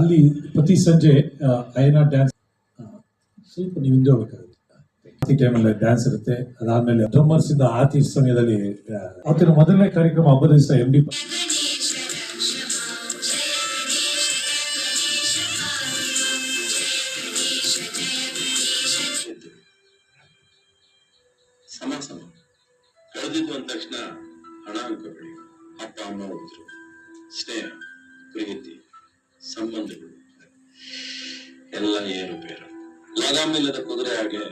ಅಲ್ಲಿ ಪ್ರತಿ ಸಂಜೆ ಅಯ್ಯನ ಡ್ಯಾನ್ಸ್ ಸ್ವಲ್ಪ ನೀವು ಹಿಂದೆ ಹೋಗಬೇಕಾಗುತ್ತೆ. ಟೈಮಲ್ಲಿ ಡ್ಯಾನ್ಸ್ ಇರುತ್ತೆ. ಅದಾದ್ಮೇಲೆ ಡ್ರಮ್ಮರ್ಸ್ ಇಂದ ಆರತಿ ಸಮಯದಲ್ಲಿ ಅವತ್ತಿನ ಮೊದಲನೇ ಕಾರ್ಯಕ್ರಮ ಹಬ್ಬದ ದಿವಸ MD ಸಮ ಕಳೆದಿದ್ದು ಅಂದ ತಕ್ಷಣ ಹಣ ಅನ್ಕೋಬೇಡಿ. ಅಪ್ಪ ಅಮ್ಮ ಹೋದ್ರು, ಸ್ನೇಹ ಪ್ರೀತಿ ಸಂಬಂಧಗಳು ಎಲ್ಲ ಏರುಪೇರು. ಲಗಾಮಿಲ್ಲದ ಕುದುರೆ ಹಾಗೆ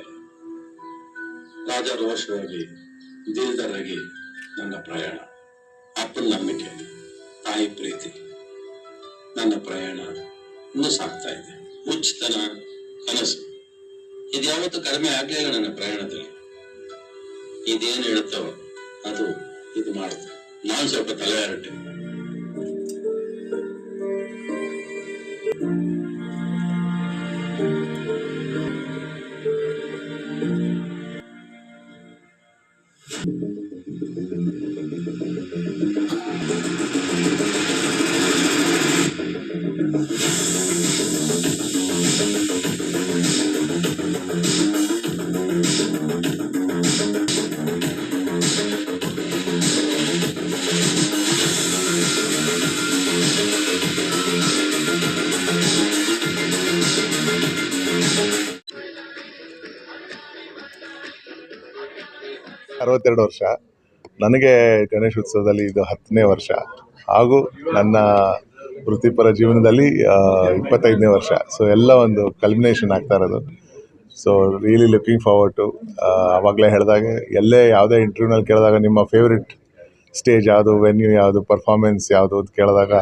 ರಾಜಾರೋಷವಾಗಿ ದಿಲ್ದಾರಾಗಿ ನನ್ನ ಪ್ರಯಾಣ. ಅಪ್ಪನ ನಂಬಿಕೆ, ತಾಯಿ ಪ್ರೀತಿ, ನನ್ನ ಪ್ರಯಾಣ ಇನ್ನೂ ಸಾಗ್ತಾ ಇದೆ. ಹುಚ್ಚತನ, ಕನಸು ಇದ್ಯಾವತ್ತೂ ಕಡಿಮೆ ಆಗ್ಲಿಲ್ಲ ನನ್ನ ಪ್ರಯಾಣದಲ್ಲಿ. ಇದೇನು ಹೇಳುತ್ತೋ ಅದು ಇದು ಮಾಡುತ್ತೆ. ನಾನು ಸ್ವಲ್ಪ ತಲೆ ಹರಟೆ. ಅರವತ್ತೆರಡು ವರ್ಷ. ನನಗೆ ಗಣೇಶೋತ್ಸವದಲ್ಲಿ ಇದು 10ನೇ ವರ್ಷ ಹಾಗೂ ನನ್ನ ವೃತ್ತಿಪರ ಜೀವನದಲ್ಲಿ 25ನೇ ವರ್ಷ. ಸೊ ಎಲ್ಲ ಒಂದು ಕಲ್ಮಿನೇಷನ್ ಆಗ್ತಾ ಇರೋದು. So really looking forward to. ಆವಾಗಲೇ ಹೇಳಿದಾಗೆ ಎಲ್ಲೇ ಯಾವುದೇ ಇಂಟರ್ವ್ಯೂನಲ್ಲಿ ಕೇಳಿದಾಗ ನಿಮ್ಮ ಫೇವ್ರೆಟ್ ಸ್ಟೇಜ್ ಯಾವುದು, ವೆನ್ಯೂ ಯಾವುದು, ಪರ್ಫಾರ್ಮೆನ್ಸ್ ಯಾವುದು ಅಂತ ಕೇಳಿದಾಗ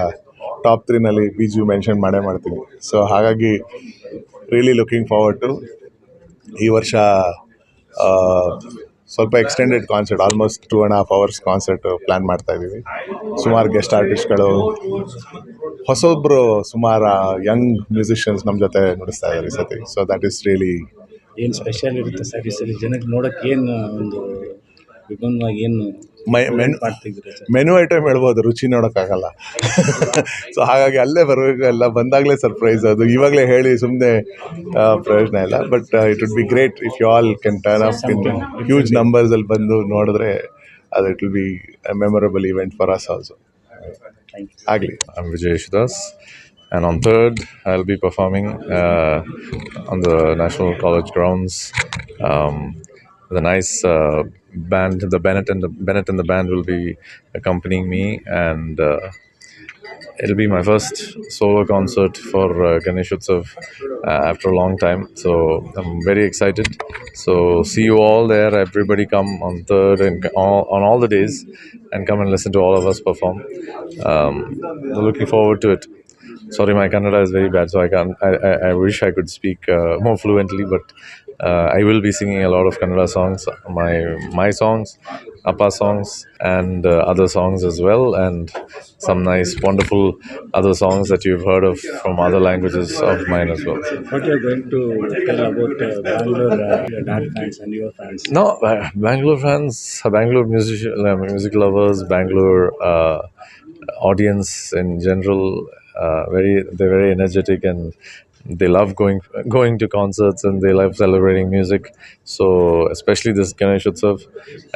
ಟಾಪ್ 3ನಲ್ಲಿ BGU ಮೆನ್ಷನ್ ಮಾಡೇ ಮಾಡ್ತೀನಿ. ಸೊ ಹಾಗಾಗಿ ರಿಯಲಿ ಲುಕಿಂಗ್ ಫಾರ್ವರ್ಡ್ ಟು. ಈ ವರ್ಷ ಸ್ವಲ್ಪ extended concert, almost 2.5 hours concert plan ಮಾಡ್ತಾ ಇದ್ದೀವಿ. ಸುಮಾರು ಗೆಸ್ಟ್ ಆರ್ಟಿಸ್ಟ್ಗಳು, ಹೊಸೊಬ್ಬರು ಸುಮಾರು ಯಂಗ್ ಮ್ಯೂಸಿಷಿಯನ್ಸ್ ನಮ್ಮ ಜೊತೆ ನುಡಿಸ್ತಾ ಇದ್ದಾರೆ ಈ ಸತಿ. ಸೊ ದ್ಯಾಟ್ ಈಸ್ ರಿಯಲಿ ಏನು ಸ್ಪೆಷಲ್ ಇರುತ್ತೆ ಸರ್ ಈ ಸರಿ? ಜನಕ್ಕೆ ನೋಡೋಕ್ಕೆ ಏನು ಒಂದು ವಿಭಿನ್ನವಾಗಿ ಏನು ಮೆನು ಐಟಮ್ ಹೇಳ್ಬೋದು, ರುಚಿ ನೋಡೋಕ್ಕಾಗಲ್ಲ. ಸೊ ಹಾಗಾಗಿ ಅಲ್ಲೇ ಬರಬೇಕು, ಎಲ್ಲ ಬಂದಾಗಲೇ ಸರ್ಪ್ರೈಸ್. ಅದು ಇವಾಗಲೇ ಹೇಳಿ ಸುಮ್ಮನೆ ಪ್ರಯೋಜನ ಇಲ್ಲ. But it would be great if you all can turn up in huge ನಂಬರ್ಸಲ್ಲಿ ಬಂದು ನೋಡಿದ್ರೆ ಅದು it will be a memorable event for us also. ಆಗಲಿ. I'm Vijay Yeshudas, and on 3rd I'll be performing on the National College grounds. The nice band, the Bennett and the band will be accompanying me, and it'll be my first solo concert for Ganeshotsav after a long time. So I'm very excited. So see you all there. Everybody come on 3rd and on all the days, and come and listen to all of us perform. Looking forward to it. Sorry, my Kannada is very bad, so I can't. I wish I could speak more fluently, but I will be singing a lot of Kannada songs, my songs, Appa songs, and other songs as well, and some nice, wonderful other songs that you've heard of from other languages of mine as well. What you're going to tell about Bangalore, your dad fans and your fans? No, Bangalore fans, Bangalore music lovers, Bangalore audience in general, they're very energetic, and they love going to concerts, and they love celebrating music. So especially this Ganeshotsav,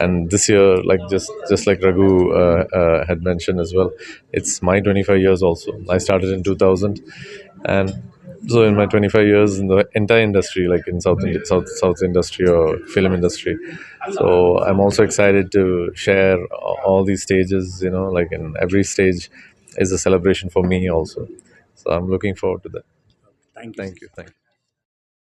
and this year, like just like Raghu had mentioned as well, it's my 25 years also. I started in 2000, and so in my 25 years in the entire industry, like in South industry or film industry, so I'm also excited to share all these stages. Like in every stage is a celebration for me also. So I'm looking forward to that. Thank you. Thank you.